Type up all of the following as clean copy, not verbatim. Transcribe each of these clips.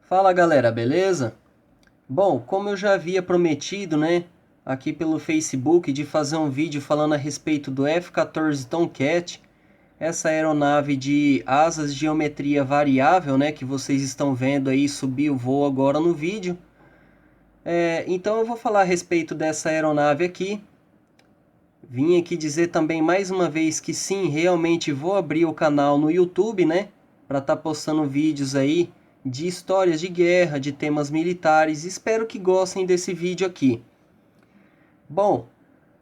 Fala galera, beleza? Bom, como eu já havia prometido, né, aqui pelo Facebook de fazer um vídeo falando a respeito do F-14 Tomcat, essa aeronave de asas de geometria variável, né, que vocês estão vendo aí subir o voo agora no vídeo. Então eu vou falar a respeito dessa aeronave aqui. Vim aqui dizer também mais uma vez que sim, realmente vou abrir o canal no YouTube, né? Para estar postando vídeos aí de histórias de guerra, de temas militares. Espero que gostem desse vídeo aqui. Bom,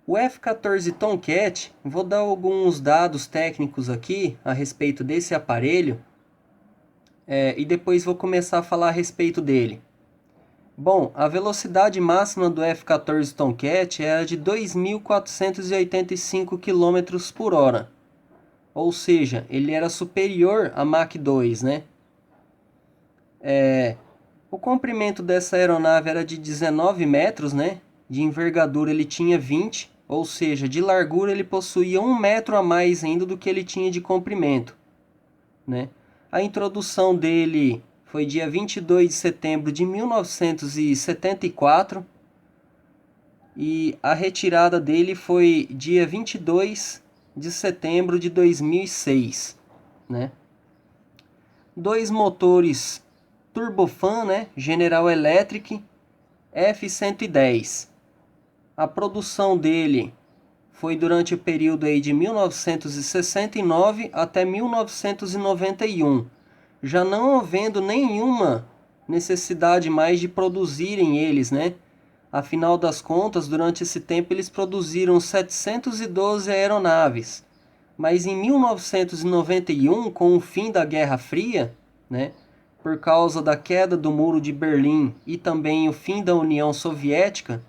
o F-14 Tomcat, vou dar alguns dados técnicos aqui a respeito desse aparelho. E depois vou começar a falar a respeito dele. Bom, a velocidade máxima do F-14 Tomcat era de 2.485 km por hora. Ou seja, ele era superior a Mach 2, né? O comprimento dessa aeronave era de 19 metros, né? De envergadura ele tinha 20, ou seja, de largura ele possuía 1 metro a mais ainda do que ele tinha de comprimento, né? A introdução dele foi dia 22 de setembro de 1974 e a retirada dele foi dia 22 de setembro de 2006, né? Dois motores turbofan, né? General Electric F-110. A produção dele foi durante o período aí de 1969 até 1991, já não havendo nenhuma necessidade mais de produzirem eles, né? Afinal das contas, durante esse tempo eles produziram 712 aeronaves. Mas em 1991, com o fim da Guerra Fria, né, por causa da queda do Muro de Berlim e também o fim da União Soviética,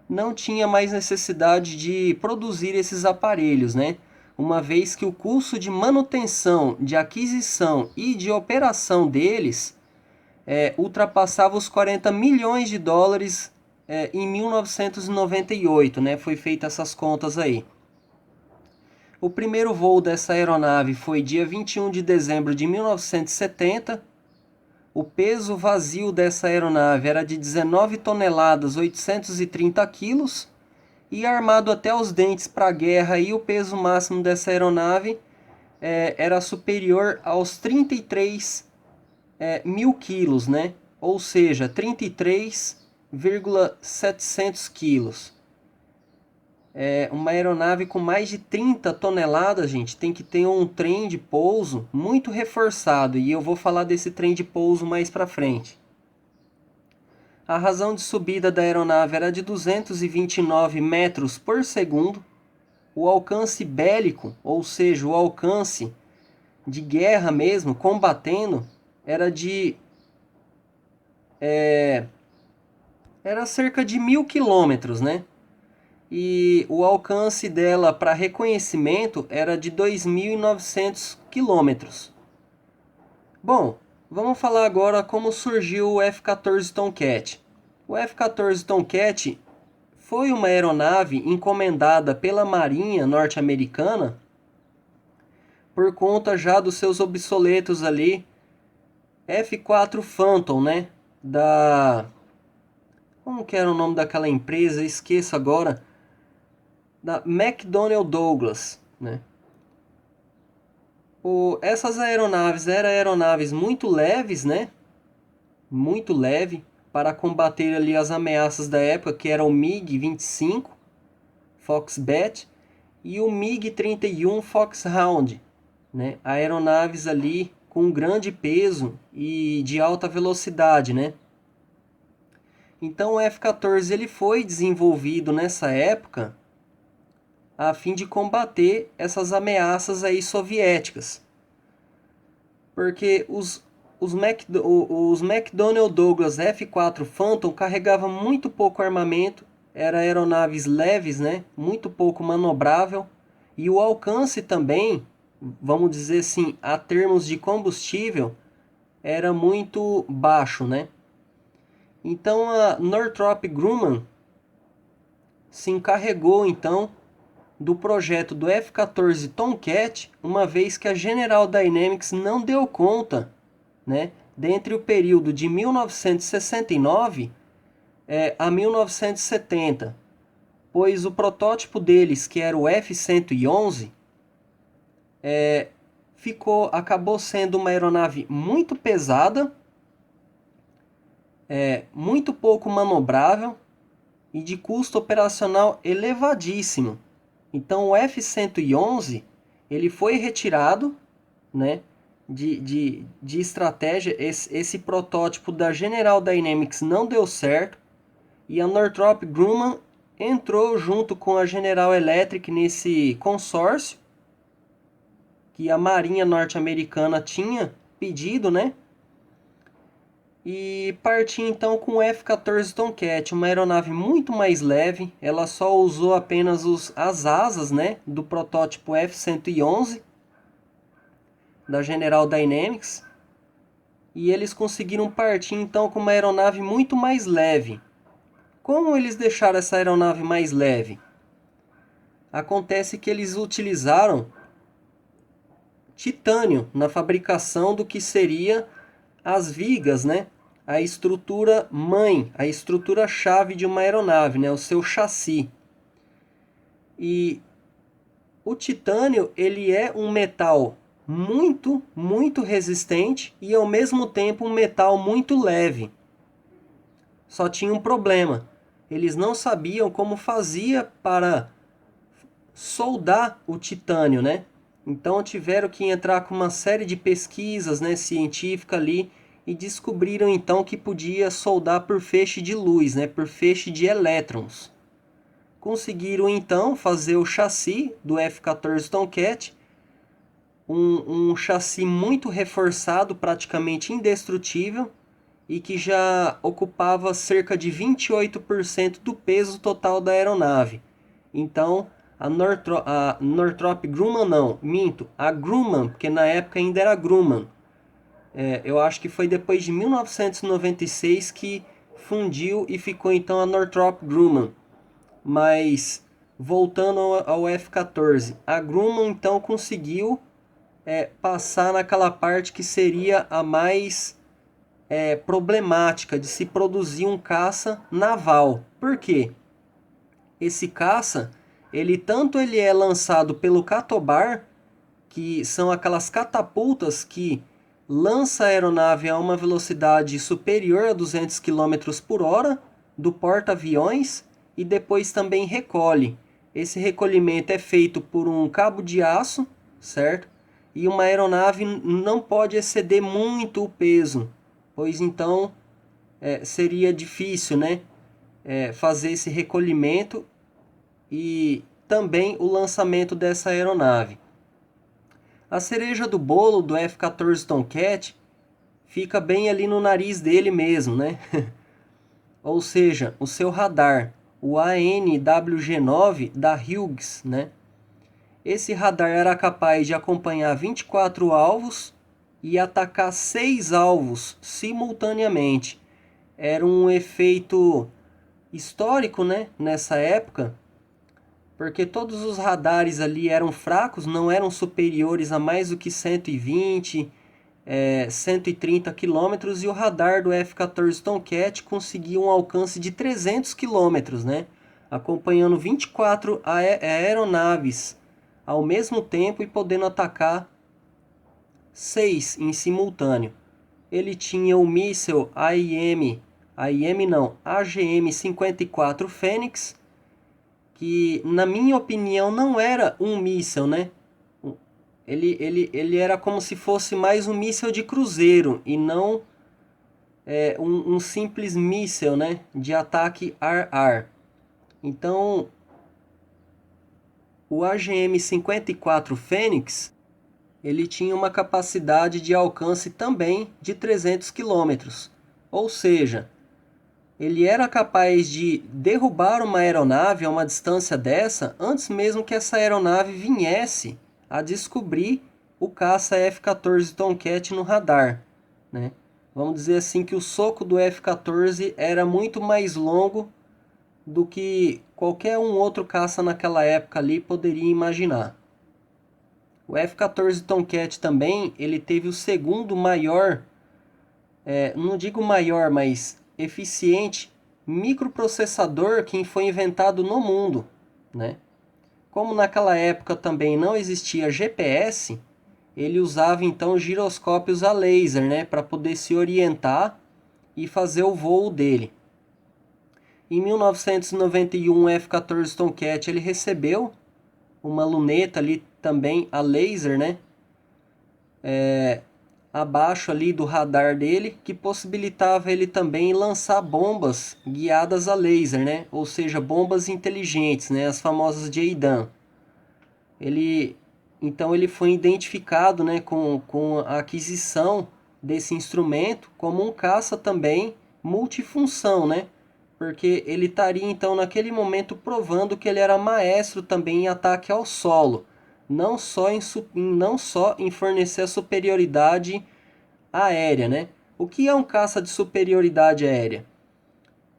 não tinha mais necessidade de produzir esses aparelhos, né? Uma vez que o custo de manutenção, de aquisição e de operação deles ultrapassava os 40 milhões de dólares em 1998, né? Foi feita essas contas aí. O primeiro voo dessa aeronave foi dia 21 de dezembro de 1970. O peso vazio dessa aeronave era de 19 toneladas 830 quilos e armado até os dentes para a guerra, e o peso máximo dessa aeronave era superior aos 33 mil quilos, né? Ou seja, 33,700 quilos. Uma aeronave com mais de 30 toneladas, gente, tem que ter um trem de pouso muito reforçado, e eu vou falar desse trem de pouso mais para frente. A razão de subida da aeronave era de 229 metros por segundo. O alcance bélico, ou seja, o alcance de guerra mesmo, combatendo, era cerca de 1.000 quilômetros, né? E o alcance dela para reconhecimento era de 2.900 quilômetros. Bom, vamos falar agora como surgiu o F-14 Tomcat. O F-14 Tomcat foi uma aeronave encomendada pela Marinha norte-americana por conta já dos seus obsoletos ali F-4 Phantom, né? Como que era o nome daquela empresa? Esqueço agora. Da McDonnell Douglas, né? Essas aeronaves eram aeronaves muito leves, né? Muito leve para combater ali as ameaças da época, que era o MiG-25 Foxbat e o MiG-31 Foxhound, né? Aeronaves ali com grande peso e de alta velocidade, né? Então o F-14 ele foi desenvolvido nessa época a fim de combater essas ameaças aí soviéticas. Porque os McDonnell Douglas F-4 Phantom carregavam muito pouco armamento, eram aeronaves leves, né? Muito pouco manobrável, e o alcance também, vamos dizer assim, a termos de combustível, era muito baixo, né? Então a Northrop Grumman se encarregou então do projeto do F-14 Tomcat, uma vez que a General Dynamics não deu conta, né, dentre o período de 1969 a 1970, pois o protótipo deles, que era o F-111, acabou sendo uma aeronave muito pesada, muito pouco manobrável e de custo operacional elevadíssimo. Então o F-111 ele foi retirado, né, de estratégia. Esse protótipo da General Dynamics não deu certo e a Northrop Grumman entrou junto com a General Electric nesse consórcio que a Marinha norte-americana tinha pedido, né? E partiu então com o F-14 Tomcat, uma aeronave muito mais leve. Ela só usou apenas as asas, né, do protótipo F-111 da General Dynamics. E eles conseguiram partir então com uma aeronave muito mais leve. Como eles deixaram essa aeronave mais leve? Acontece que eles utilizaram titânio na fabricação do que seria as vigas, né? A estrutura mãe, a estrutura chave de uma aeronave, né? O seu chassi. E o titânio, ele é um metal muito, muito resistente e ao mesmo tempo um metal muito leve. Só tinha um problema. Eles não sabiam como fazia para soldar o titânio, né? Então tiveram que entrar com uma série de pesquisas, né, científicas ali e descobriram então que podia soldar por feixe de luz, né, por feixe de elétrons. Conseguiram então fazer o chassi do F-14 Tomcat, um chassi muito reforçado, praticamente indestrutível, e que já ocupava cerca de 28% do peso total da aeronave. Então, a Northrop Grumman não, minto, a Grumman, porque na época ainda era Grumman. Eu acho que foi depois de 1996 que fundiu e ficou então a Northrop Grumman. Mas, voltando ao F-14, a Grumman então conseguiu passar naquela parte que seria a mais problemática de se produzir um caça naval. Por quê? Esse caça, ele é lançado pelo catobar, que são aquelas catapultas que lança a aeronave a uma velocidade superior a 200 km por hora do porta-aviões e depois também recolhe. Esse recolhimento é feito por um cabo de aço, certo? E uma aeronave não pode exceder muito o peso, pois então seria difícil, né, fazer esse recolhimento e também o lançamento dessa aeronave. A cereja do bolo do F-14 Tomcat fica bem ali no nariz dele mesmo, né? Ou seja, o seu radar, o ANWG-9 da Hughes, né? Esse radar era capaz de acompanhar 24 alvos e atacar 6 alvos simultaneamente. Era um efeito histórico, né, nessa época, porque todos os radares ali eram fracos, não eram superiores a mais do que 120, 130 quilômetros, e o radar do F-14 Tomcat conseguia um alcance de 300 quilômetros, né, acompanhando 24 aeronaves ao mesmo tempo e podendo atacar 6 em simultâneo. Ele tinha o míssil AGM-54 Fênix, que na minha opinião não era um míssil, né? Ele era como se fosse mais um míssil de cruzeiro e não um simples míssil, né, de ataque ar-ar. Então, o AGM-54 Fênix, ele tinha uma capacidade de alcance também de 300 km. Ou seja, ele era capaz de derrubar uma aeronave a uma distância dessa antes mesmo que essa aeronave viesse a descobrir o caça F-14 Tomcat no radar, né? Vamos dizer assim que o soco do F-14 era muito mais longo do que qualquer um outro caça naquela época ali poderia imaginar. O F-14 Tomcat também, ele teve o segundo maior não digo maior, mas eficiente microprocessador que foi inventado no mundo, né? Como naquela época também não existia GPS, ele usava então giroscópios a laser, né, para poder se orientar e fazer o voo dele. Em 1991, o F-14 Tomcat ele recebeu uma luneta ali também a laser, né, abaixo ali do radar dele, que possibilitava ele também lançar bombas guiadas a laser, né, ou seja, bombas inteligentes, né, as famosas JDAM. Então ele foi identificado, né, com a aquisição desse instrumento como um caça também multifunção, né? Porque ele estaria então naquele momento provando que ele era maestro também em ataque ao solo, não só em fornecer a superioridade aérea, né? O que é um caça de superioridade aérea?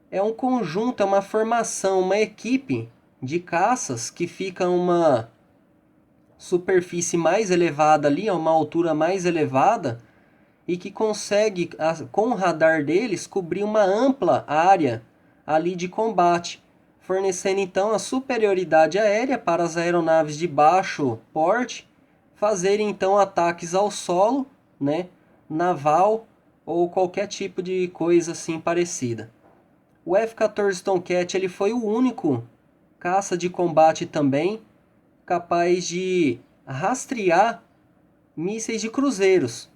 É um conjunto, é uma formação, uma equipe de caças que fica uma superfície mais elevada ali, a uma altura mais elevada, e que consegue, com o radar deles, cobrir uma ampla área ali de combate, fornecendo então a superioridade aérea para as aeronaves de baixo porte fazerem então ataques ao solo, né, naval ou qualquer tipo de coisa assim parecida. O F-14 Tomcat ele foi o único caça de combate também capaz de rastrear mísseis de cruzeiros.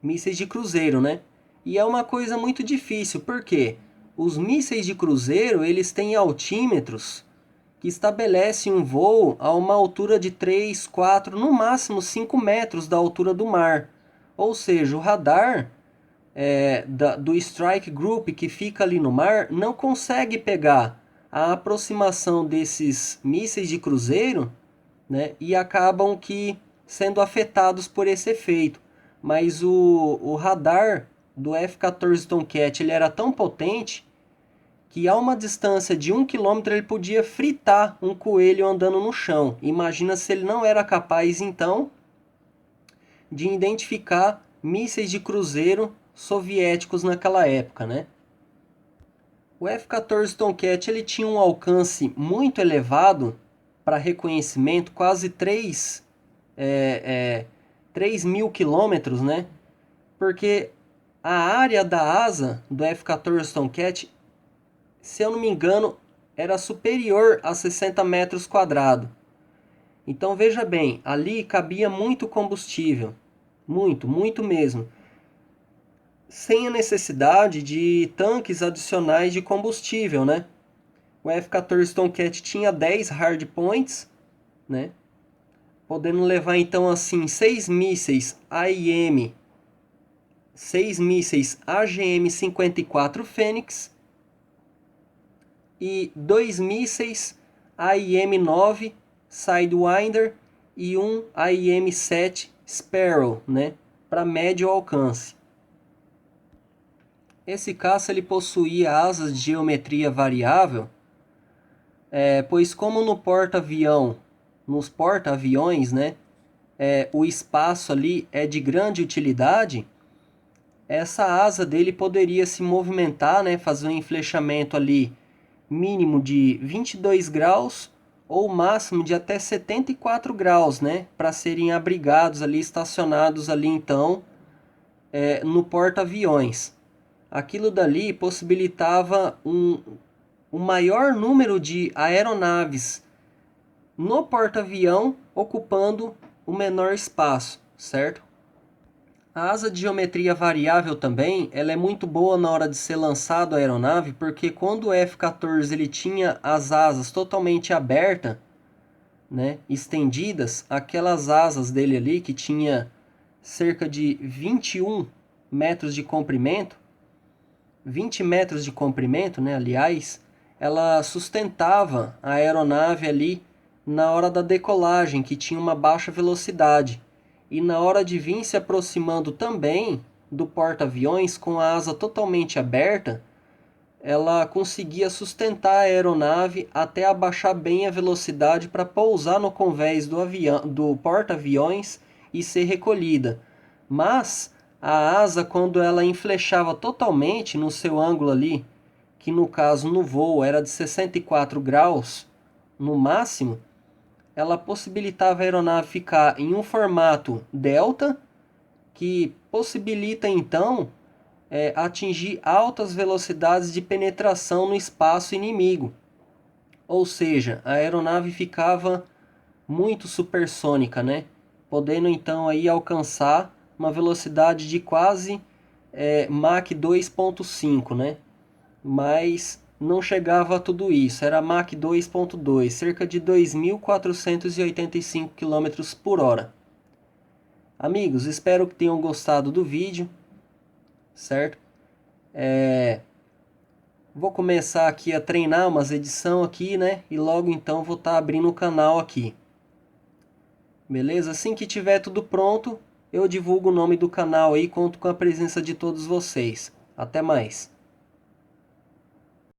Mísseis de cruzeiro, né? E é uma coisa muito difícil, porque os mísseis de cruzeiro, eles têm altímetros que estabelecem um voo a uma altura de 3, 4, no máximo 5 metros da altura do mar. Ou seja, o radar do Strike Group que fica ali no mar não consegue pegar a aproximação desses mísseis de cruzeiro, né, e acabam que sendo afetados por esse efeito. Mas o radar do F-14 Tomcat ele era tão potente que a uma distância de 1 km ele podia fritar um coelho andando no chão. Imagina se ele não era capaz então de identificar mísseis de cruzeiro soviéticos naquela época, né? O F-14 Tomcat ele tinha um alcance muito elevado para reconhecimento, quase 3 mil quilômetros, né? Porque a área da asa do F-14 Tomcat, se eu não me engano, era superior a 60 metros quadrados. Então veja bem, ali cabia muito combustível, muito mesmo, sem a necessidade de tanques adicionais de combustível, né? O F-14 Tomcat tinha 10 hardpoints, né? Podendo levar então assim 6 mísseis AIM, 6 mísseis AGM-54 Fênix e 2 mísseis AIM-9 Sidewinder e um AIM-7 Sparrow, né, para médio alcance. Esse caça ele possuía asas de geometria variável, pois como no porta-avião, nos porta-aviões, né, o espaço ali é de grande utilidade, essa asa dele poderia se movimentar, né, fazer um enflechamento ali mínimo de 22 graus ou máximo de até 74 graus, né, para serem abrigados ali, estacionados ali então no porta-aviões. Aquilo dali possibilitava um maior número de aeronaves no porta-avião ocupando o menor espaço, certo? A asa de geometria variável também, ela é muito boa na hora de ser lançado a aeronave, porque quando o F-14 ele tinha as asas totalmente abertas, né, estendidas, aquelas asas dele ali que tinha cerca de 21 metros de comprimento, 20 metros de comprimento, né, aliás, ela sustentava a aeronave ali na hora da decolagem, que tinha uma baixa velocidade. E na hora de vir se aproximando também do porta-aviões com a asa totalmente aberta, ela conseguia sustentar a aeronave até abaixar bem a velocidade para pousar no convés do porta-aviões e ser recolhida. Mas A asa, quando ela enflechava totalmente no seu ângulo ali, que no caso no voo era de 64 graus no máximo, ela possibilitava a aeronave ficar em um formato delta, que possibilita então atingir altas velocidades de penetração no espaço inimigo. Ou seja, a aeronave ficava muito supersônica, né? Podendo então aí alcançar uma velocidade de quase Mach 2.5, né? Mas não chegava a tudo isso, era Mach 2.2, cerca de 2.485 km por hora. Amigos, espero que tenham gostado do vídeo, certo? Vou começar aqui a treinar umas edições aqui, né? E logo então vou estar abrindo o canal aqui. Beleza? Assim que tiver tudo pronto, eu divulgo o nome do canal aí e conto com a presença de todos vocês. Até mais!